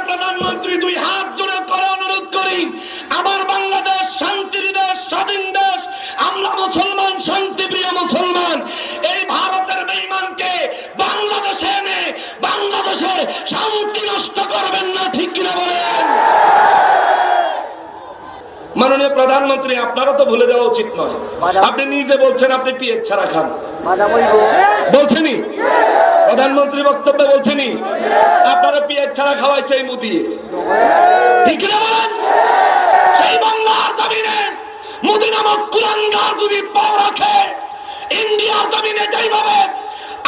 প্রধানমন্ত্রী দুই হাত জোড়ে করে অনুরোধ করি, আমার বাংলাদেশ শান্তির দেশ, স্বাধীন দেশ, আমরা মুসলমান, শান্তিপ্রিয় মুসলমান। এই ভারতের বেঈমানকে বাংলাদেশে এনে বাংলাদেশের শান্তি নষ্ট করবেন না, ঠিক কিনা বলেন? মাননীয় প্রধানমন্ত্রী, আপনারা তো ভুলে দেওয়া উচিত নয়। আপনি নিজে বলছেন আপনি পিএইচ ছাড়া খান, বলছেনই প্রধানমন্ত্রী বক্তব্যে, বলছেনই আপনারা পিএইচ ছাড়া খাওয়াইছে এই মোদি, ঠিক কিনা বলেন? সেই বাংলার জমিনে মোদি নামক কুলাঙ্গার যদি পাও রাখে, ইন্ডিয়ার জমিনে যেইভাবে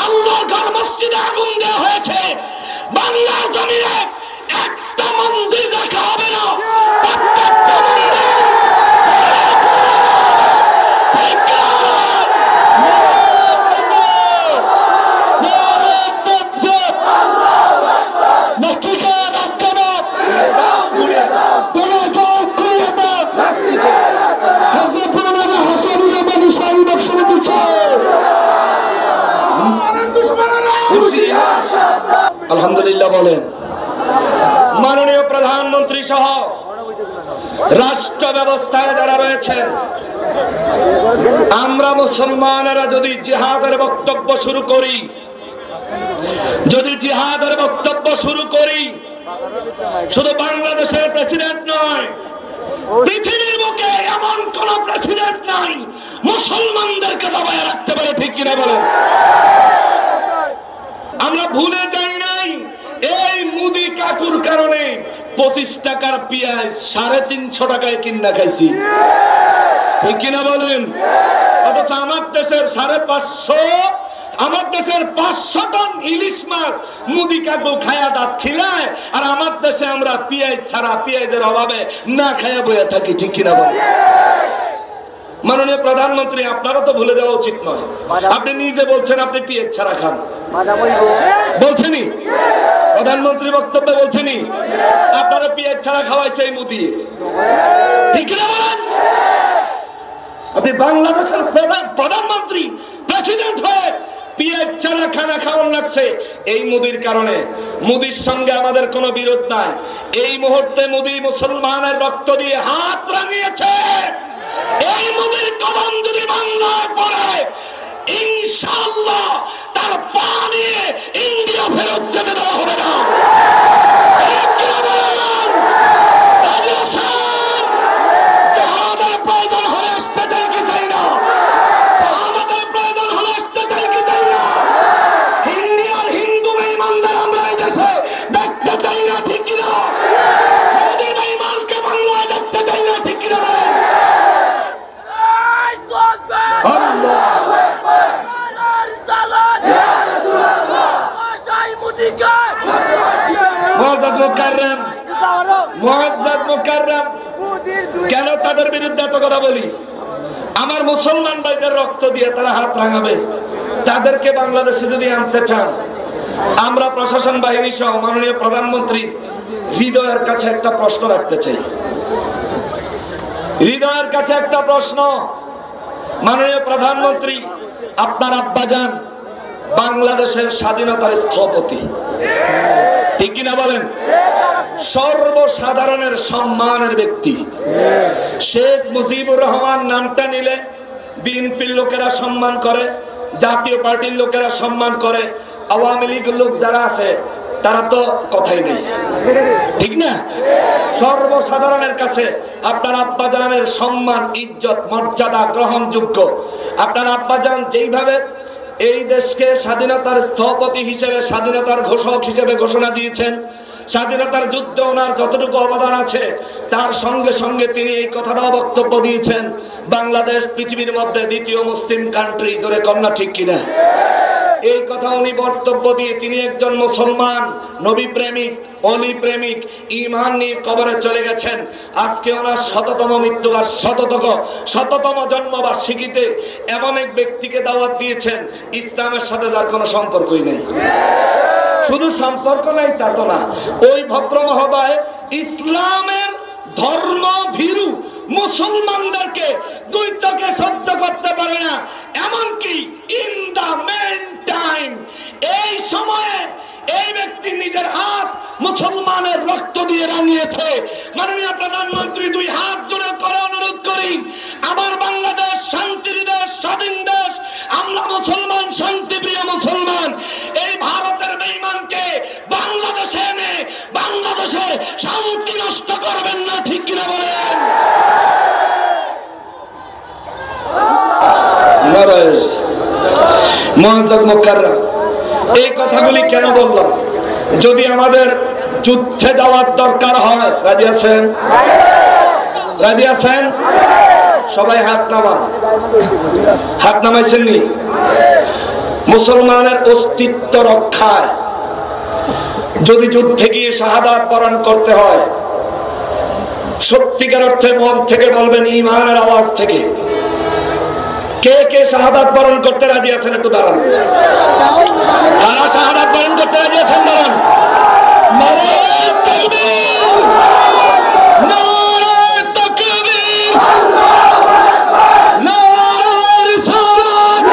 আল্লাহর ঘর মসজিদে আগুন দেওয়া হয়েছে, বাংলার জমিনে একটা মন্দির রাখা হবে না। প্রত্যেকটা মন্দির আলহামদুলিল্লাহ বলেন। মাননীয় প্রধানমন্ত্রী সহ রাষ্ট্র ব্যবস্থায় যারা রয়েছেন, আমরা মুসলমানেরা যদি জিহাদের বক্তব্য শুরু করি, শুধু বাংলাদেশের প্রেসিডেন্ট নয়, পৃথিবীর বুকে এমন কোন প্রেসিডেন্ট নাই মুসলমানদেরকে দবায় রাখতে পারে, ঠিক কিনা বলেন? আমরা ভুলে যাই নাই, এই মোদি কাকুর কারণে 25 টাকার পেঁয়াজ 350 টাকায় কিনা খাইছি, ঠিক কিনা বলেন? অথচ আমার দেশের 550, আমার দেশের 500 টন ইলিশ মাছ মোদি কাকু খায়া দাঁত খিলায়, আর আমার দেশে আমরা পেঁয়াজ ছাড়া, পেঁয়াজের অভাবে না খায়া বইয়া থাকি, ঠিক কিনা বলেন? মাননীয় প্রধানমন্ত্রী, আপনারা তো ভুলে দেওয়া উচিত নয়। আপনি নিজে বলছেন আপনি পিএইচ ছাড়া খান, বলছেনই প্রধানমন্ত্রী বক্তব্যে, বলছেনই আপনারা পিএইচ ছাড়া খাওয়াইছে এই মোদি, ঠিক কিনা বলেন? আপনি বাংলাদেশের প্রধানমন্ত্রী, প্রেসিডেন্ট হয়ে পিএইচ ছাড়া খানা খাওয়ান লাগছে এই মোদির কারণে। মোদির সঙ্গে আমাদের কোনো বিরোধ নাই। এই মুহূর্তে মোদি মুসলমানের রক্ত দিয়ে হাত রাঙিয়েছে। এই মোদির কদম যদি বাংলায় পড়ে, ইনশাআল্লাহ তার পা নিয়ে ইন্ডিয়া ফেরত যেতে দেওয়া হবে না। প্রয়োজন হলে আসতে চাই কি চাই না, আমাদের প্রয়োজন হলে আসতে চাই কি চাই না, ইন্ডিয়ার হিন্দু বেঈমানদের আমরা এই দেশে দেখতে চাই না, ঠিক কিনা? মোদি বেঈমানকে বাংলায় দেখতে চাই না, ঠিক কিনা বলেন? কেন তাদের বিরুদ্ধে এত কথা বলি? আমার মুসলমান ভাইদের রক্ত দিয়ে তারা হাত রাঙাবে। তাদেরকে বাংলাদেশে যদি আনতে চান, আমরা প্রশাসন বাহিনী সহ মাননীয় প্রধানমন্ত্রী হৃদয়ের কাছে একটা প্রশ্ন রাখতে চাই। হৃদয়ের কাছে একটা প্রশ্ন, মাননীয় প্রধানমন্ত্রী, আপনার আব্বাজান বাংলাদেশের স্বাধীনতার স্থপতি, ঠিক কিনা বলেন? সর্বসাধারণের সম্মানের ব্যক্তি। শেখ মুজিবুর রহমান নামটা নিলে বিএনপির লোকেরা সম্মান করে, জাতীয় পার্টির লোকেরা সম্মান করে, আওয়ামী লীগের লোক যারা আছে তারা তো কথাই নেই, ঠিক না? সর্বসাধারণের কাছে আপনার আব্বাজানের সম্মান, ইজ্জত, মর্যাদা গ্রহণযোগ্য। আপনার আব্বাজান যেইভাবে এই দেশকে স্বাধীনতার স্থপতি হিসেবে, স্বাধীনতার ঘোষক হিসেবে ঘোষণা দিয়েছেন, স্বাধীনতার যুদ্ধে ওনার যতটুকু অবদান আছে, তার সঙ্গে সঙ্গে তিনি এই কথাটাও বক্তব্য দিয়েছেন, বাংলাদেশ পৃথিবীর মধ্যে দ্বিতীয় মুসলিম কান্ট্রি। জোরে কন্যা, ঠিক কিনা? এই কথা উনি বক্তব্য দিয়ে তিনি একজন মুসলমান, নবী প্রেমিক, অলি প্রেমিক, ঈমান নিয়ে কবরে চলে গেছেন। আজকে ওনার 100তম মৃত্যুবার, 100তম জন্মবার্ষিকীতে এমন এক ব্যক্তিকে দাওয়াত দিয়েছেন ইসলামের সাথে যার কোনো সম্পর্কই নেই। শুধু সম্পর্ক নাই তা তো না, ওই ভদ্র মহোদয় ইসলামের ধর্ম ভীরু মুসলমানদেরকে দুই চোখে সহ্য করতে পারে না। এমনকি ইন দা মেন টাইম, এই সময়ে এই ব্যক্তি নিজের হাত মুসলমানের রক্ত দিয়ে রাঙিয়েছে। মাননীয় প্রধানমন্ত্রী, দুই হাত জোড়ে করে অনুরোধ করি, আমার বাংলাদেশ শান্তির দেশ, স্বাধীন দেশ, আমরা মুসলমান, শান্তিপ্রিয় মুসলমান, এই ভারতের বেঈমানকে বাংলাদেশে এনে বাংলাদেশের শান্তি নষ্ট করবেন না, ঠিক কিনা বলেন? মুআজ্জাজ মুকাররম, এই কথাগুলি কেন বললাম? যদি আমাদের যুদ্ধে যাওয়ার দরকার হয়, রাজি আছেন? রাজি আছেন? সবাই হাত নামান। হাত নামাইছেন নি? মুসলমানের অস্তিত্ব রক্ষায় যদি যুদ্ধে গিয়ে শাহাদাত বরণ করতে হয়, সত্যিকার অর্থে মন থেকে বলবেন, ঈমানের আওয়াজ থেকে, কে কে শাহাদাত বরণ করতে রাজি আছেন? একটু দাঁড়ান। কারা শাহাদাত বরণ করতে রাজি আছেন? দাঁড়ান। নারায়ে তাকবীর, নারায়ে তাকবীর, নারায়ে রিসালাত,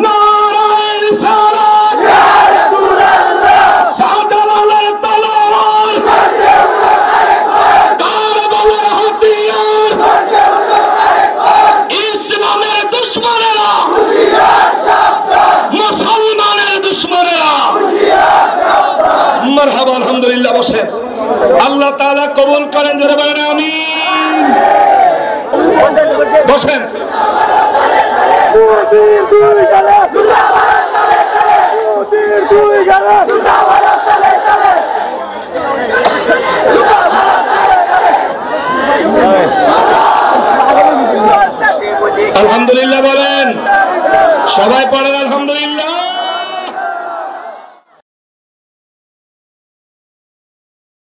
নারায়ে রিসালাত, শাহজালালের তলোয়ার, কারবালার হাতিয়ার, ইসলামের দুশমনেরা, মুসলমানের দুশমনেরা। মারহাবা, আলহামদুলিল্লাহ। বসেন, আল্লাহ তাআলা কবুল করেন, জোরে বলেন আমিন। বসেন। দুই গালা